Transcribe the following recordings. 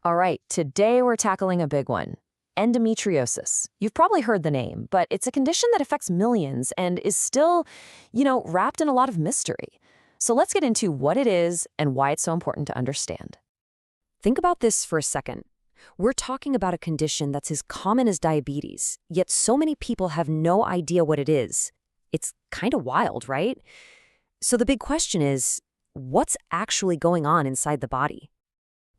All right, today we're tackling a big one. Endometriosis. You've probably heard the name, but it's a condition that affects millions and is still, wrapped in a lot of mystery. So let's get into what it is and why it's so important to understand. Think about this for a second. We're talking about a condition that's as common as diabetes, yet so many people have no idea what it is. It's kind of wild, right? So the big question is, what's actually going on inside the body?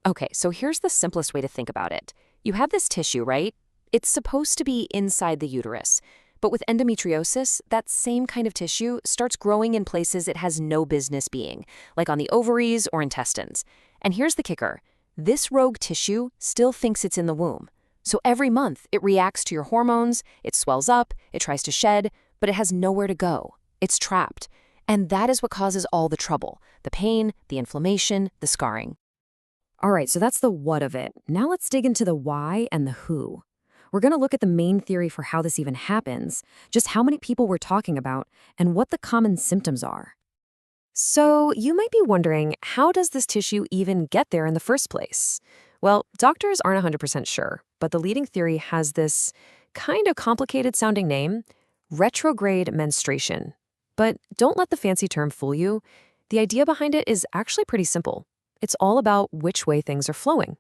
Okay, so here's the simplest way to think about it. You have this tissue, right? It's supposed to be inside the uterus. But with endometriosis, that same kind of tissue starts growing in places it has no business being, like on the ovaries or intestines. And here's the kicker. This rogue tissue still thinks it's in the womb. So every month, it reacts to your hormones, it swells up, it tries to shed, but it has nowhere to go. It's trapped. And that is what causes all the trouble, the pain, the inflammation, the scarring. All right, so that's the what of it. Now let's dig into the why and the who. We're going to look at the main theory for how this even happens, just how many people we're talking about, and what the common symptoms are. So you might be wondering, how does this tissue even get there in the first place? Well, doctors aren't 100% sure, but the leading theory has this kind of complicated sounding name, retrograde menstruation. But don't let the fancy term fool you. The idea behind it is actually pretty simple. It's all about which way things are flowing.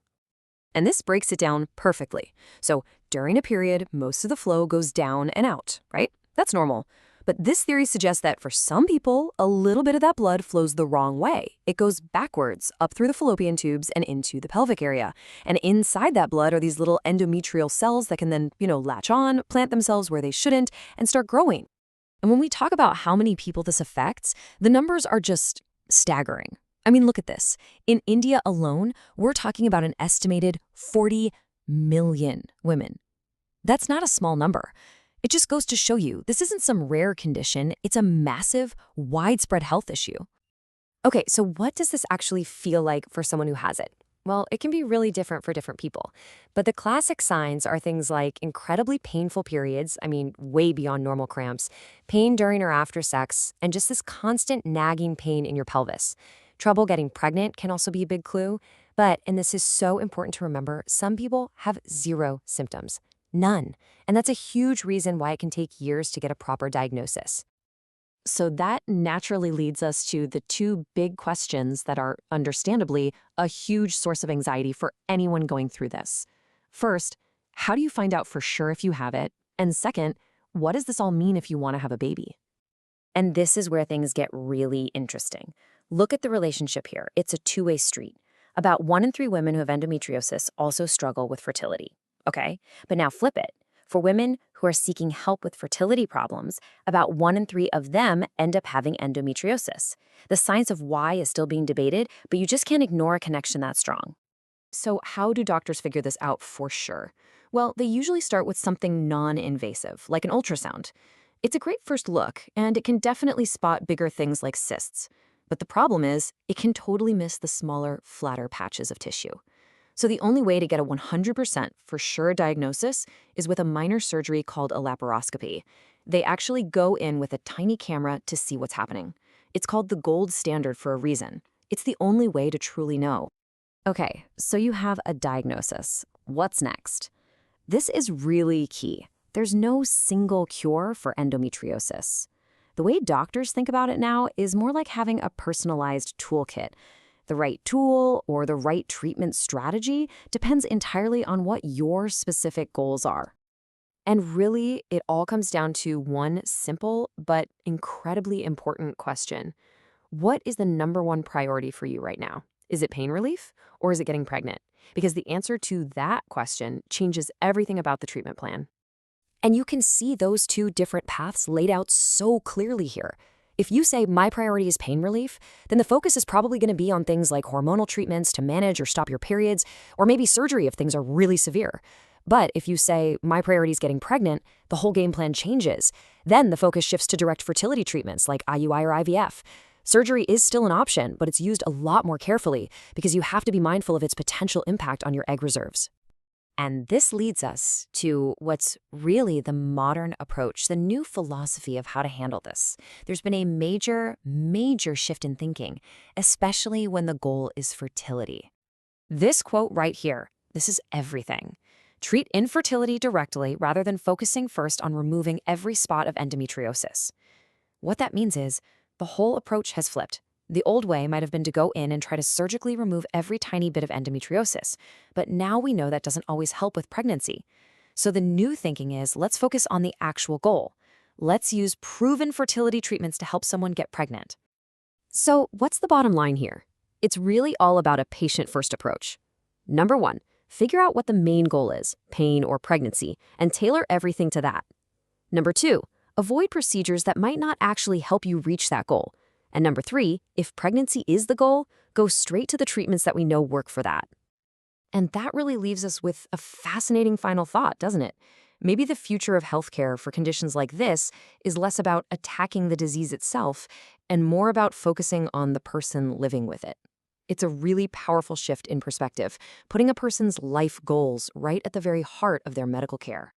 And this breaks it down perfectly. So during a period, most of the flow goes down and out, right? That's normal. But this theory suggests that for some people, a little bit of that blood flows the wrong way. It goes backwards, up through the fallopian tubes and into the pelvic area. And inside that blood are these little endometrial cells that can then, latch on, plant themselves where they shouldn't, and start growing. And when we talk about how many people this affects, the numbers are just staggering. I mean, look at this. In India alone, we're talking about an estimated 40 million women. That's not a small number. It just goes to show you, this isn't some rare condition, it's a massive, widespread health issue. Okay, so what does this actually feel like for someone who has it? Well, it can be really different for different people. But the classic signs are things like incredibly painful periods, way beyond normal cramps, pain during or after sex, and just this constant nagging pain in your pelvis. Trouble getting pregnant can also be a big clue. But, and this is so important to remember, some people have zero symptoms. None. And that's a huge reason why it can take years to get a proper diagnosis. So that naturally leads us to the two big questions that are, understandably, a huge source of anxiety for anyone going through this. First, how do you find out for sure if you have it? And second, what does this all mean if you want to have a baby? And this is where things get really interesting. Look at the relationship here. It's a two-way street. About 1 in 3 women who have endometriosis also struggle with fertility. Okay, but now flip it. For women who are seeking help with fertility problems, about 1 in 3 of them end up having endometriosis. The science of why is still being debated, but you just can't ignore a connection that strong. So how do doctors figure this out for sure? Well, they usually start with something non-invasive, like an ultrasound. It's a great first look, and it can definitely spot bigger things like cysts. But the problem is, it can totally miss the smaller, flatter patches of tissue. So the only way to get a 100% for sure diagnosis is with a minor surgery called a laparoscopy. They actually go in with a tiny camera to see what's happening. It's called the gold standard for a reason. It's the only way to truly know. Okay, so you have a diagnosis. What's next? This is really key. There's no single cure for endometriosis. The way doctors think about it now is more like having a personalized toolkit. The right tool or the right treatment strategy depends entirely on what your specific goals are. And really, it all comes down to one simple but incredibly important question. What is the number one priority for you right now? Is it pain relief or is it getting pregnant? Because the answer to that question changes everything about the treatment plan. And you can see those two different paths laid out so clearly here. If you say my priority is pain relief, then the focus is probably going to be on things like hormonal treatments to manage or stop your periods, or maybe surgery if things are really severe. But if you say my priority is getting pregnant, the whole game plan changes. Then the focus shifts to direct fertility treatments like IUI or IVF. Surgery is still an option, but it's used a lot more carefully because you have to be mindful of its potential impact on your egg reserves. And this leads us to what's really the modern approach, the new philosophy of how to handle this. There's been a major shift in thinking, especially when the goal is fertility. This quote right here, this is everything. Treat infertility directly rather than focusing first on removing every spot of endometriosis. What that means is the whole approach has flipped. The old way might have been to go in and try to surgically remove every tiny bit of endometriosis, but now we know that doesn't always help with pregnancy. So the new thinking is let's focus on the actual goal. Let's use proven fertility treatments to help someone get pregnant. So what's the bottom line here? It's really all about a patient-first approach. Number one, figure out what the main goal is, pain or pregnancy, and tailor everything to that. Number two, avoid procedures that might not actually help you reach that goal. And number three, if pregnancy is the goal, go straight to the treatments that we know work for that. And that really leaves us with a fascinating final thought, doesn't it? Maybe the future of healthcare for conditions like this is less about attacking the disease itself and more about focusing on the person living with it. It's a really powerful shift in perspective, putting a person's life goals right at the very heart of their medical care.